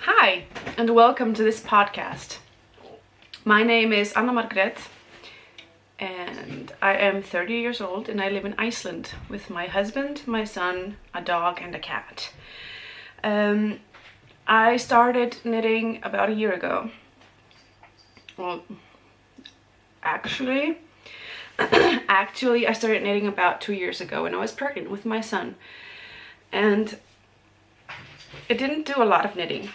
Hi, and welcome to this podcast. My name is Anna Margrét, and I am 30 years old, and I live in Iceland with my husband, my son, a dog, and a cat. I started knitting about a year ago. Well, actually, I started knitting about 2 years ago when I was pregnant with my son. And I didn't do a lot of knitting.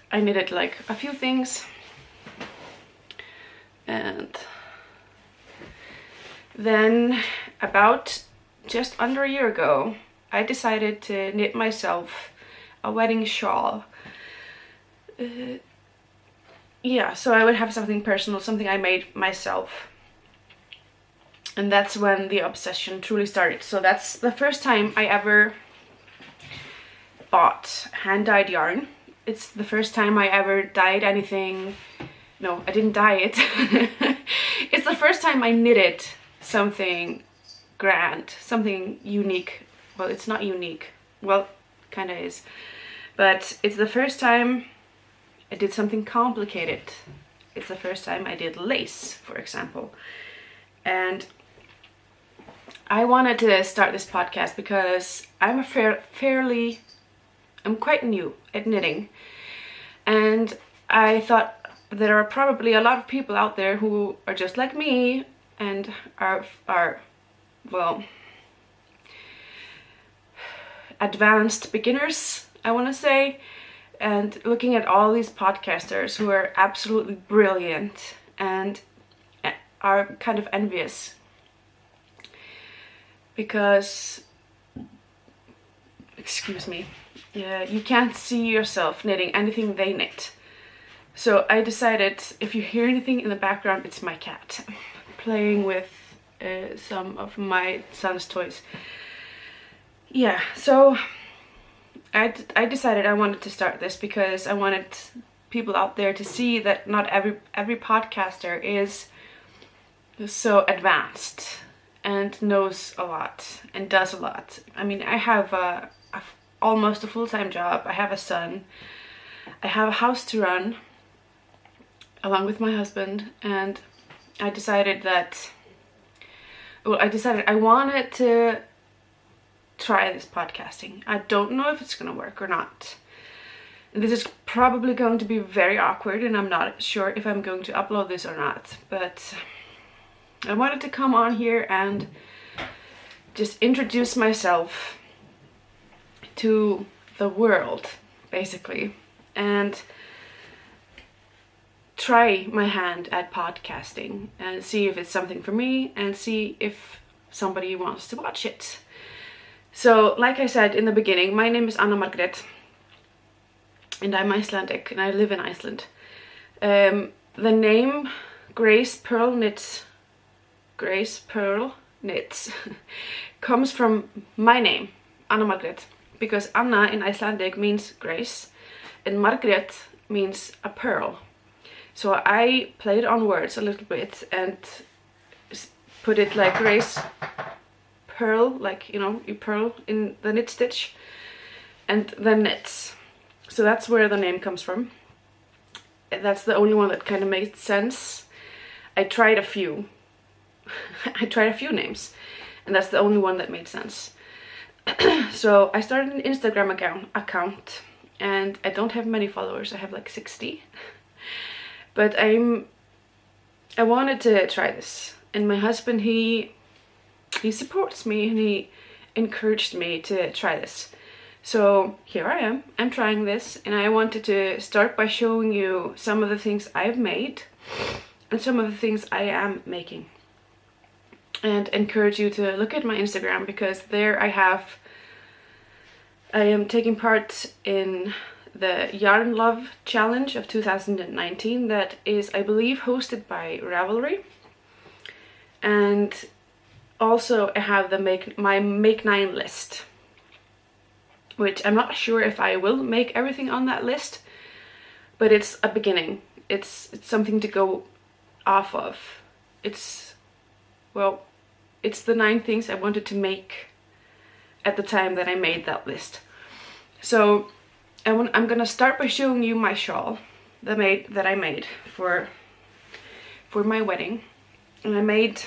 I knitted like a few things, and then about just under a year ago I decided to knit myself a wedding shawl. So I would have something personal, something I made myself, and that's when the obsession truly started. So that's the first time I ever bought hand-dyed yarn. It's the first time I ever dyed anything. No, I didn't dye it. It's the first time I knitted something grand, something unique. Well, it's not unique. Well, kind of is. But it's the first time I did something complicated. It's the first time I did lace, for example. And I wanted to start this podcast because I'm I'm quite new at knitting, and I thought there are probably a lot of people out there who are just like me and are well, advanced beginners, I want to say, and looking at all these podcasters who are absolutely brilliant and are kind of envious because, excuse me, yeah, you can't see yourself knitting anything they knit. So I decided, if you hear anything in the background, it's my cat playing with some of my son's toys. Yeah, so I decided I wanted to start this because I wanted people out there to see that not every podcaster is so advanced and knows a lot and does a lot. I mean, I have almost a full-time job. I have a son. I have a house to run along with my husband, and I decided I wanted to try this podcasting. I don't know if it's gonna work or not. This is probably going to be very awkward, and I'm not sure if I'm going to upload this or not, but I wanted to come on here and just introduce myself to the world, basically, and try my hand at podcasting and see if it's something for me and see if somebody wants to watch it. So, like I said in the beginning, my name is Anna Margrét, and I'm Icelandic, and I live in Iceland. The name Grace Pearl Knits comes from my name, Anna Margrét, because Anna in Icelandic means grace and Margrét means a pearl. So I played on words a little bit and put it like grace pearl, like, you know, you purl in the knit stitch and then knits. So that's where the name comes from. That's the only one that kind of made sense. I tried a few names, and that's the only one that made sense. So I started an Instagram account, and I don't have many followers. I have like 60. But I wanted to try this, and my husband, he supports me, and he encouraged me to try this. So here I am. I'm trying this, and I wanted to start by showing you some of the things I've made and some of the things I am making, and encourage you to look at my Instagram, because there I am taking part in the Yarn Love Challenge of 2019 that is, I believe, hosted by Ravelry. And also I have my Make 9 list, which I'm not sure if I will make everything on that list, but it's a beginning. It's something to go off of. It's the 9 things I wanted to make at the time that I made that list. So And I'm gonna start by showing you my shawl that I made for my wedding. And I made,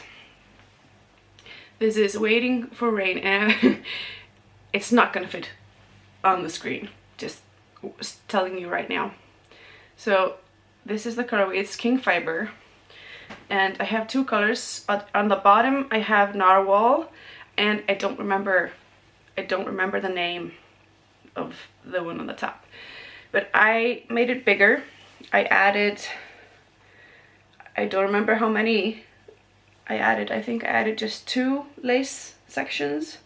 this is Waiting for Rain, and it's not gonna fit on the screen, just telling you right now. So this is the colorway, it's king fiber, and I have two colors. On the bottom I have narwhal, and I don't remember the name of the one on the top, but I made it bigger. I don't remember how many I added. I think I added just 2 lace sections.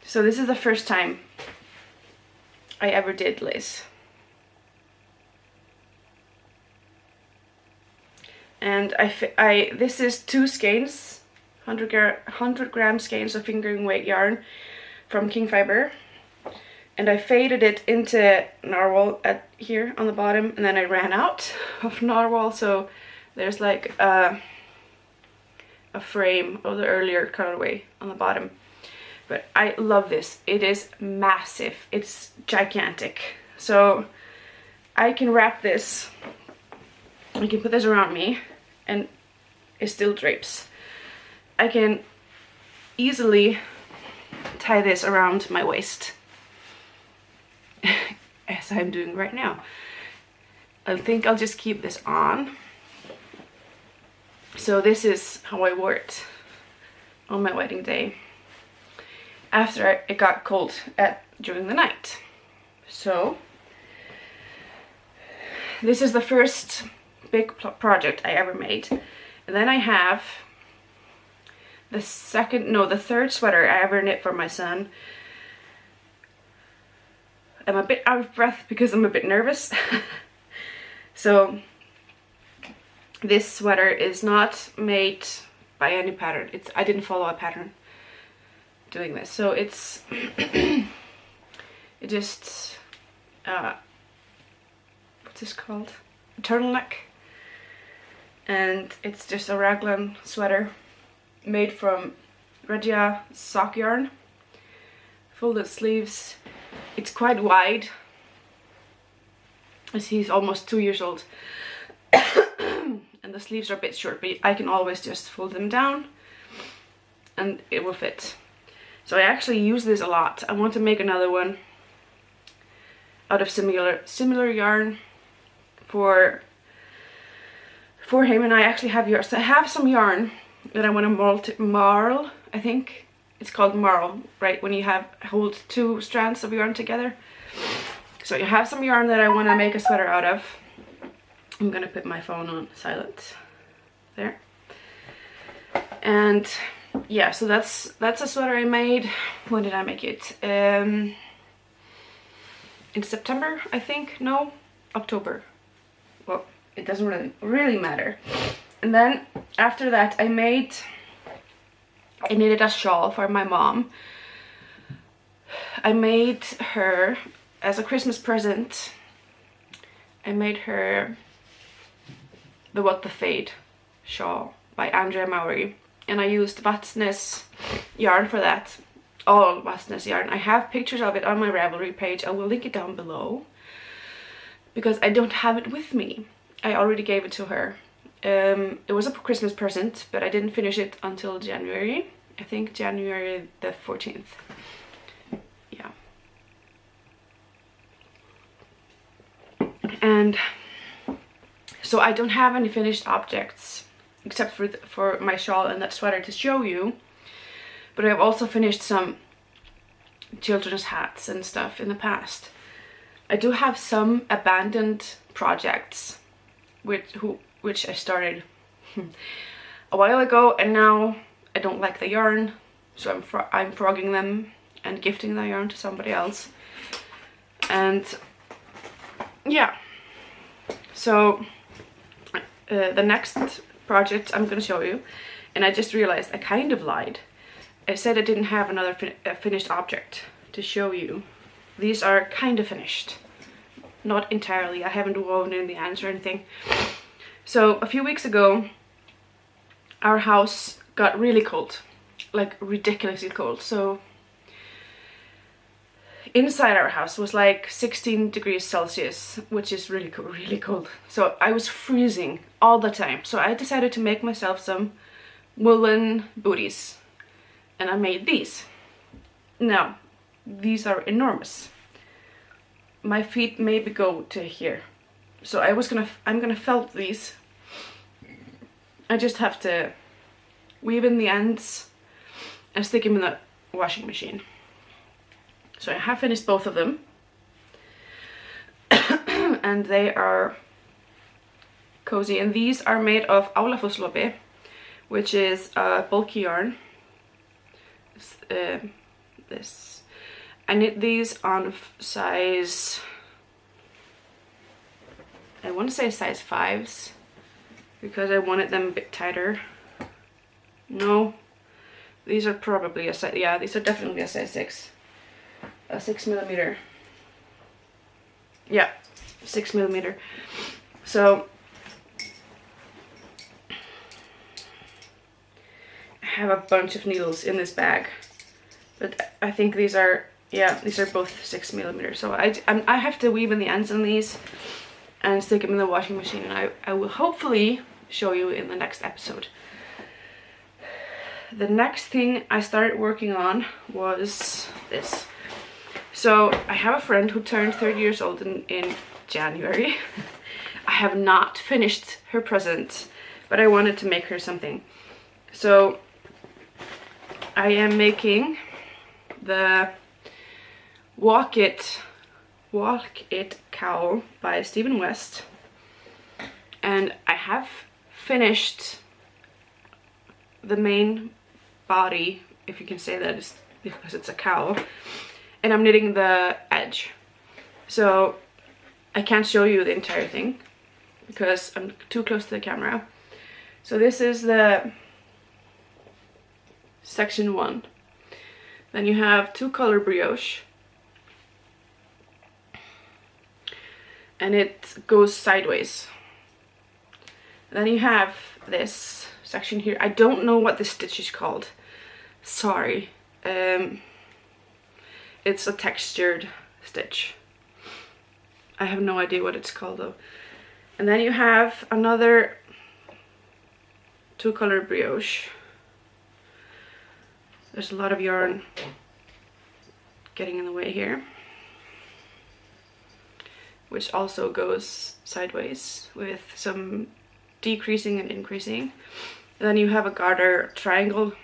So this is the first time I ever did lace. And this is 2 skeins, 100 gram skeins of fingering weight yarn from king fiber, and I faded it into narwhal at here on the bottom, and then I ran out of narwhal, so there's like a frame of the earlier colorway on the bottom. But I love this. It is massive. It's gigantic. So I can wrap this, I can put this around me, and it still drapes. I can easily tie this around my waist, as I'm doing right now. I think I'll just keep this on. So this is how I wore it on my wedding day, after it got cold during the night. So this is the first big project I ever made. And then I have the third sweater I ever knit for my son. I'm a bit out of breath because I'm a bit nervous. So this sweater is not made by any pattern. I didn't follow a pattern doing this. So it's it just what's this called? A turtleneck. And it's just a raglan sweater made from Regia sock yarn. Folded sleeves. It's quite wide, as he's almost 2 years old. And the sleeves are a bit short, but I can always just fold them down and it will fit. So I actually use this a lot. I want to make another one out of similar yarn for him, and I actually have yours. I have some yarn that I want to marl, I think. It's called marl, right? When you hold 2 strands of yarn together. So you have some yarn that I want to make a sweater out of. I'm gonna put my phone on silent there. And yeah, so that's a sweater I made. When did I make it? In September, I think. No, October. Well, it doesn't really matter. And then after that I knitted a shawl for my mom. I made her, as a Christmas present, I made her the What the Fade shawl by Andrea Mowry. And I used Vatsnes yarn for that. All Vatsnes yarn. I have pictures of it on my Ravelry page. I will link it down below, because I don't have it with me. I already gave it to her. It was a Christmas present, but I didn't finish it until January. I think January the 14th. Yeah. And so I don't have any finished objects except for my shawl and that sweater to show you. But I've also finished some children's hats and stuff in the past. I do have some abandoned projects which I started a while ago, and now I don't like the yarn, so I'm frogging them and gifting the yarn to somebody else. And yeah, so the next project I'm gonna show you, and I just realized I kind of lied. I said I didn't have another finished object to show you. These are kind of finished, not entirely. I haven't woven in the ends or anything. So a few weeks ago our house got really cold, like ridiculously cold. So inside our house was like 16 degrees Celsius, which is really cold, really cold. So I was freezing all the time. So I decided to make myself some woolen booties, and I made these. Now, these are enormous. My feet maybe go to here. So I'm gonna felt these. I just have to weave in the ends and stick them in the washing machine. So I have finished both of them. And they are cozy. And these are made of Álafoss lopi, which is a bulky yarn. This. I knit these on size, I want to say size 5s, because I wanted them a bit tighter. No, these are probably a size, yeah, these are definitely a size 6. A 6mm. Yeah, 6mm. So I have a bunch of needles in this bag, but I think these are, yeah, these are both 6mm. So I have to weave in the ends on these and stick them in the washing machine, and I will hopefully show you in the next episode. The next thing I started working on was this. So I have a friend who turned 30 years old in January. I have not finished her present, but I wanted to make her something. So I am making the Walk It cowl by Stephen West, and I have finished the main body, if you can say that, is because it's a cowl, and I'm knitting the edge. So I can't show you the entire thing because I'm too close to the camera. So this is the section 1. Then you have 2-color brioche, and it goes sideways. Then you have this section here. I don't know what this stitch is called, sorry. It's a textured stitch. I have no idea what it's called though. And then you have another 2-color brioche. There's a lot of yarn getting in the way here, which also goes sideways with some decreasing and increasing. And then you have a garter triangle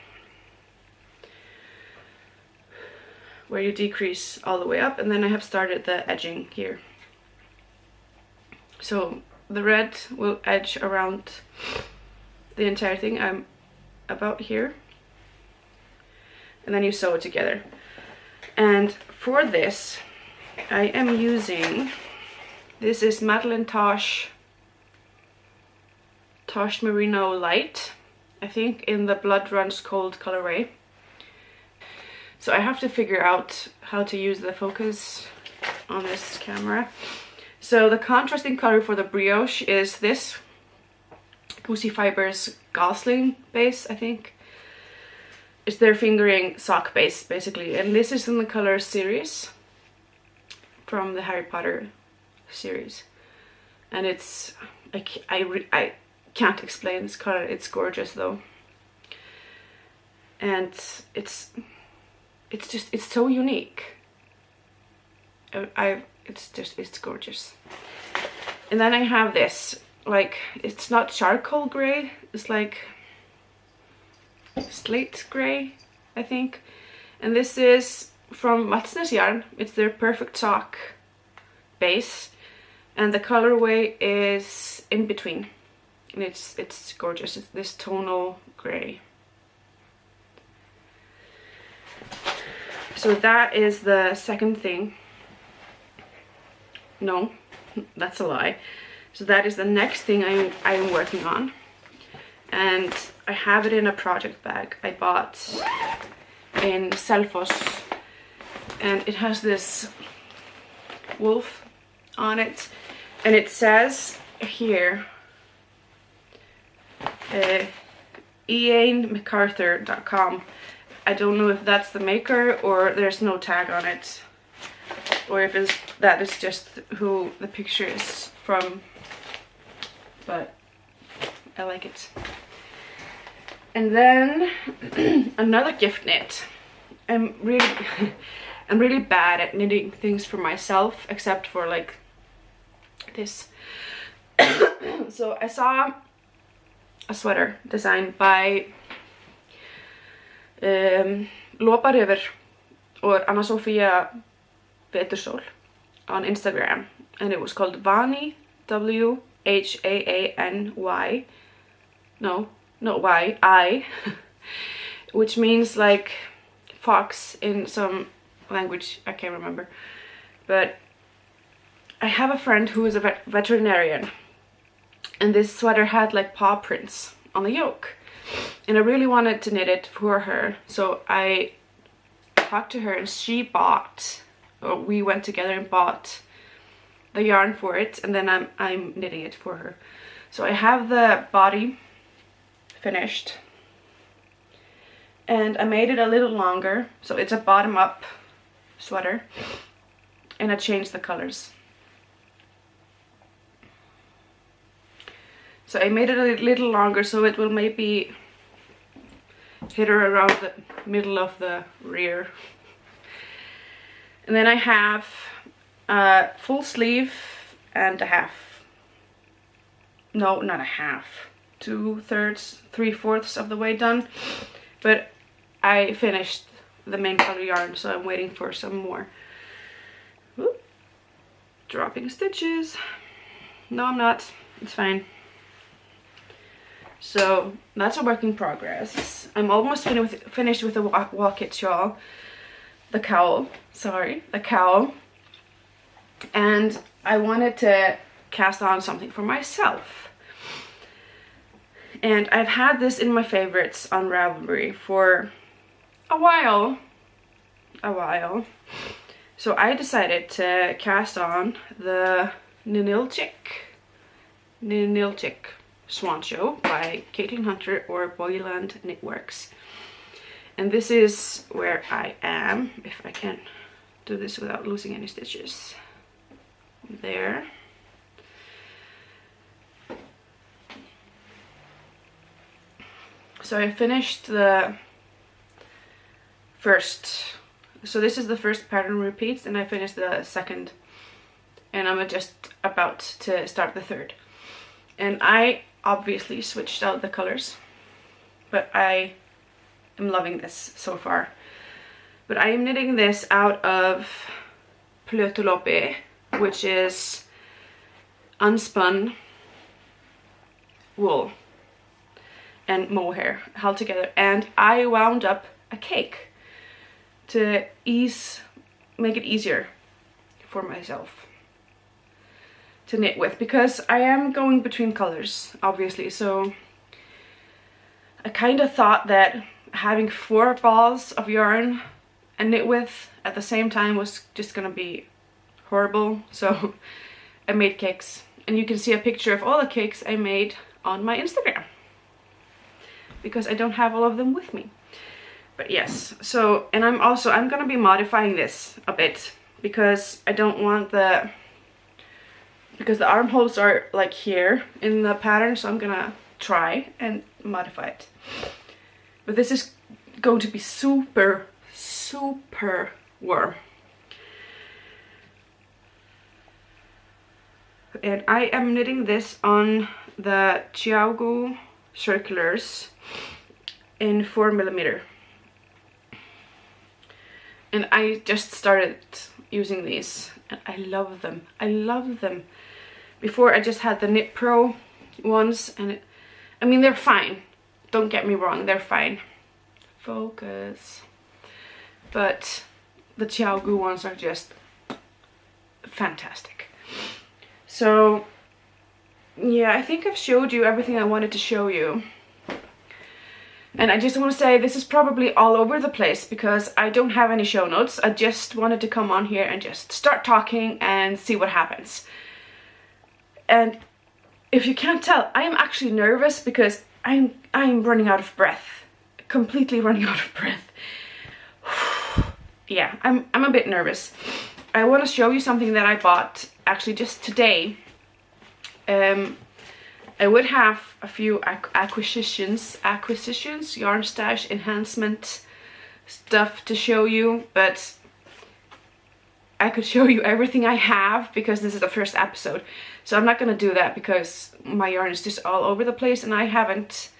where you decrease all the way up, and then I have started the edging here. So the red will edge around the entire thing. I'm about here, and then you sew it together. And for this I am using, this is Madeline Tosh Merino Light, I think, in the Blood Runs Cold colorway. So I have to figure out how to use the focus on this camera. So the contrasting color for the brioche is this Goosey Fibers Gosling base, I think. It's their fingering sock base basically, and this is in the color Series from the Harry Potter series. And it's, I can't explain this color. It's gorgeous though, and it's so unique. It's gorgeous. And then I have this, like, it's not charcoal gray, it's like slate gray, I think. And this is from Matsnes Yarn. It's their Perfect Sock base, and the colorway is in between, and it's gorgeous. It's this tonal gray. So that is the second thing. No, that's a lie. So that is the next thing I'm working on, and I have it in a project bag I bought in Álafoss, and it has this wolf on it, and it says here AMK.prjónar.com. I don't know if that's the maker or there's no tag on it. or if that is just who the picture is from, but I like it. And then another gift knit. I'm really bad at knitting things for myself, except for like this. So I saw a sweater designed by Lopi or Anna-Sofia Petersol on Instagram, and it was called Vani, W-H-A-A-N-Y, no Y-I, which means like fox in some language I can't remember. But I have a friend who is a veterinarian, and this sweater had like paw prints on the yoke, and I really wanted to knit it for her, so I talked to her and she bought, or we went together and bought the yarn for it, and then I'm knitting it for her. So I have the body finished, and I made it a little longer, so it's a bottom up sweater, and I changed the colors. So I made it a little longer, so it will maybe hit her around the middle of the rear. And then I have a full sleeve and a half. No, not a half. 2/3, 3/4 of the way done. But I finished the main color yarn, so I'm waiting for some more. Ooh, dropping stitches. No, I'm not. It's fine. So that's a work in progress. I'm almost finished with the walk-it shawl, the cowl, and I wanted to cast on something for myself. And I've had this in my favorites on Ravelry for a while. So I decided to cast on the Ninilchik Swan Show by Caitlin Hunter or Boyland Knitworks. And this is where I am, if I can do this without losing any stitches. There. So I finished the first, so this is the first pattern repeats, and I finished the second, and I'm just about to start the third. And I obviously switched out the colors, but I am loving this so far. But I am knitting this out of lopi, which is unspun wool and mohair held together, and I wound up a cake to make it easier for myself to knit with, because I am going between colors, obviously. So I kind of thought that having 4 balls of yarn and knit with at the same time was just gonna be horrible, so I made cakes, and you can see a picture of all the cakes I made on my Instagram, because I don't have all of them with me. But yes, so, and I'm gonna be modifying this a bit, because I don't want because the armholes are like here in the pattern, so I'm gonna try and modify it. But this is going to be super warm. And I am knitting this on the Chiaogu circulars in 4mm. And I just started using these, and I love them. I love them. Before I just had the Knit Pro ones, and I mean, they're fine. Don't get me wrong, they're fine. Focus. But the Chiaogu ones are just fantastic. So yeah, I think I've showed you everything I wanted to show you. And I just want to say this is probably all over the place because I don't have any show notes. I just wanted to come on here and just start talking and see what happens. And if you can't tell, I am actually nervous because I'm running out of breath. Completely running out of breath. Yeah, I'm a bit nervous. I want to show you something that I bought actually just today. I would have a few acquisitions, yarn stash enhancement stuff to show you, but I could show you everything I have because this is the first episode. So I'm not gonna do that because my yarn is just all over the place and I haven't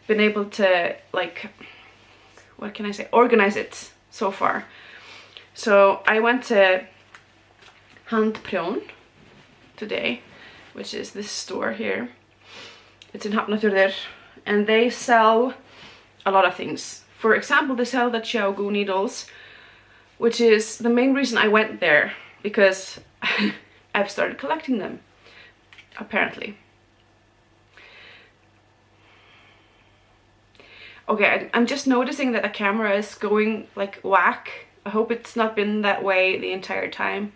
been able to, like, what can I say, organize it so far. So I went to AMK.prjónar today, which is this store here. It's in Hafnarfjörður, and they sell a lot of things. For example, they sell the shawl needles, which is the main reason I went there, because I've started collecting them, apparently. Okay, I'm just noticing that the camera is going like whack. I hope it's not been that way the entire time.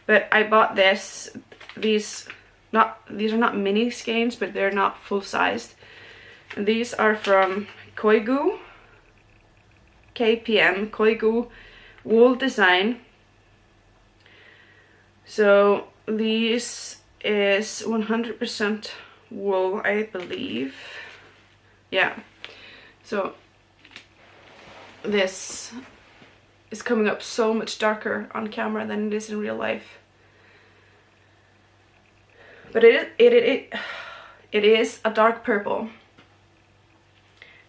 But I bought this. These are not mini skeins, but they're not full-sized. And these are from Koigu, KPM, Koigu Wool Design. So these is 100% wool, I believe. Yeah. So this is coming up so much darker on camera than it is in real life. But it is a dark purple,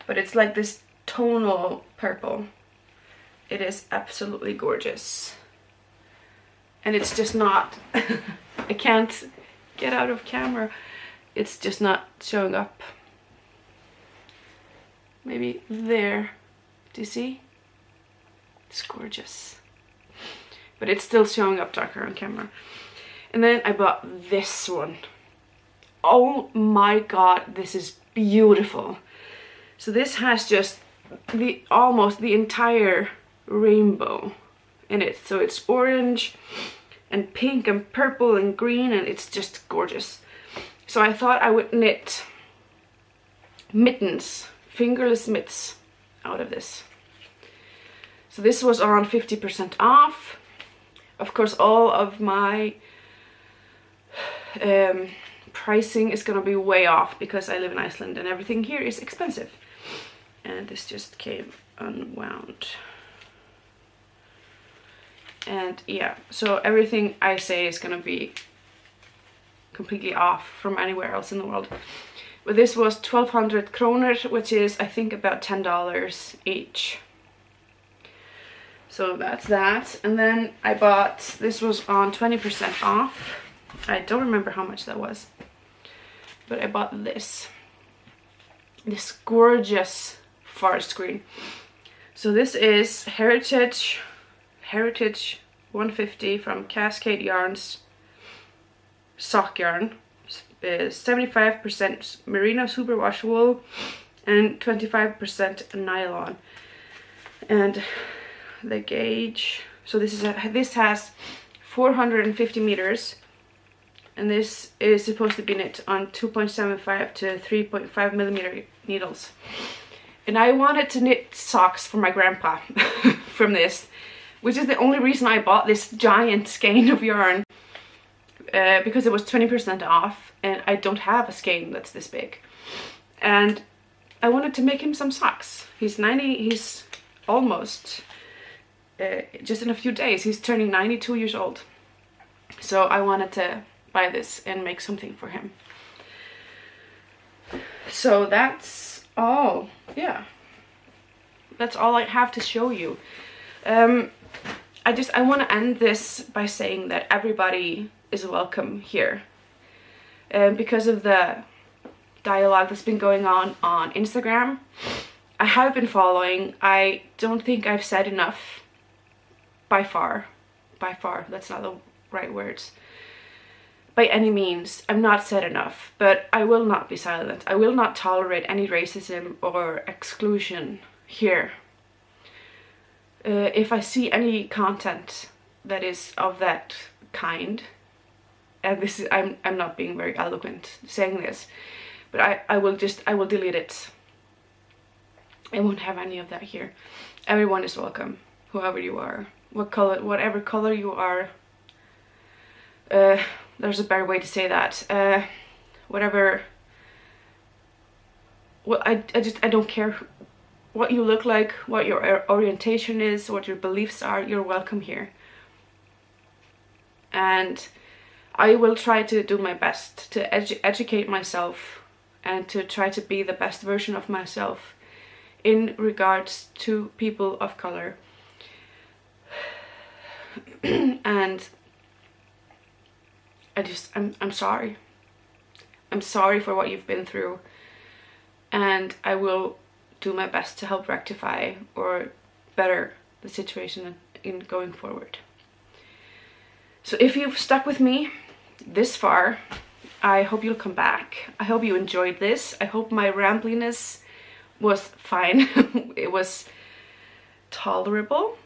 but it's like this tonal purple. It is absolutely gorgeous, and it's just not I can't get out of camera, it's just not showing up. Maybe there, do you see? It's gorgeous, but it's still showing up darker on camera. And then I bought this one. Oh my god, this is beautiful. So this has just almost the entire rainbow in it. So it's orange and pink and purple and green, and it's just gorgeous. So I thought I would knit mittens, fingerless mitts out of this. So this was on 50% off. Of course, all of my pricing is gonna be way off because I live in Iceland and everything here is expensive. And this just came unwound. And yeah, so everything I say is gonna be completely off from anywhere else in the world. But this was 1200 kronor, which is I think about $10 each. So that's that. And then I bought, this was on 20% off. I don't remember how much that was, but I bought this gorgeous forest green. So this is Heritage 150 from Cascade Yarns sock yarn. Is 75% merino superwash wool and 25% nylon. And the gauge, so this has 450 meters. And this is supposed to be knit on 2.75 to 3.5 millimeter needles. And I wanted to knit socks for my grandpa from this, which is the only reason I bought this giant skein of yarn, because it was 20% off, and I don't have a skein that's this big. And I wanted to make him some socks. He's 90, he's almost, just in a few days, he's turning 92 years old. So I wanted to buy this and make something for him. So that's all. Yeah, that's all I have to show you. I want to end this by saying that everybody is welcome here, because of the dialogue that's been going on Instagram. I have been following. I don't think I've said enough by far, that's not the right words. By any means, I've not said enough, but I will not be silent. I will not tolerate any racism or exclusion here. If I see any content that is of that kind, and this is, I'm not being very eloquent saying this, but I will delete it. I won't have any of that here. Everyone is welcome. whoever you are, whatever color you are. There's a better way to say that. Whatever. Well, I don't care what you look like, what your orientation is, what your beliefs are. You're welcome here. And I will try to do my best to educate myself and to try to be the best version of myself in regards to people of color. And I'm sorry. I'm sorry for what you've been through, and I will do my best to help rectify or better the situation in going forward. So if you've stuck with me this far, I hope you'll come back. I hope you enjoyed this. I hope my rambliness was fine. It was tolerable.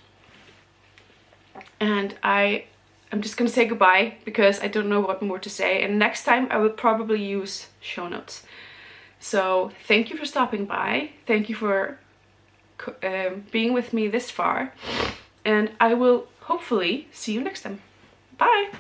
And I'm just gonna say goodbye because I don't know what more to say, and next time I will probably use show notes. So thank you for stopping by. Thank you for being with me this far, and I will hopefully see you next time. Bye!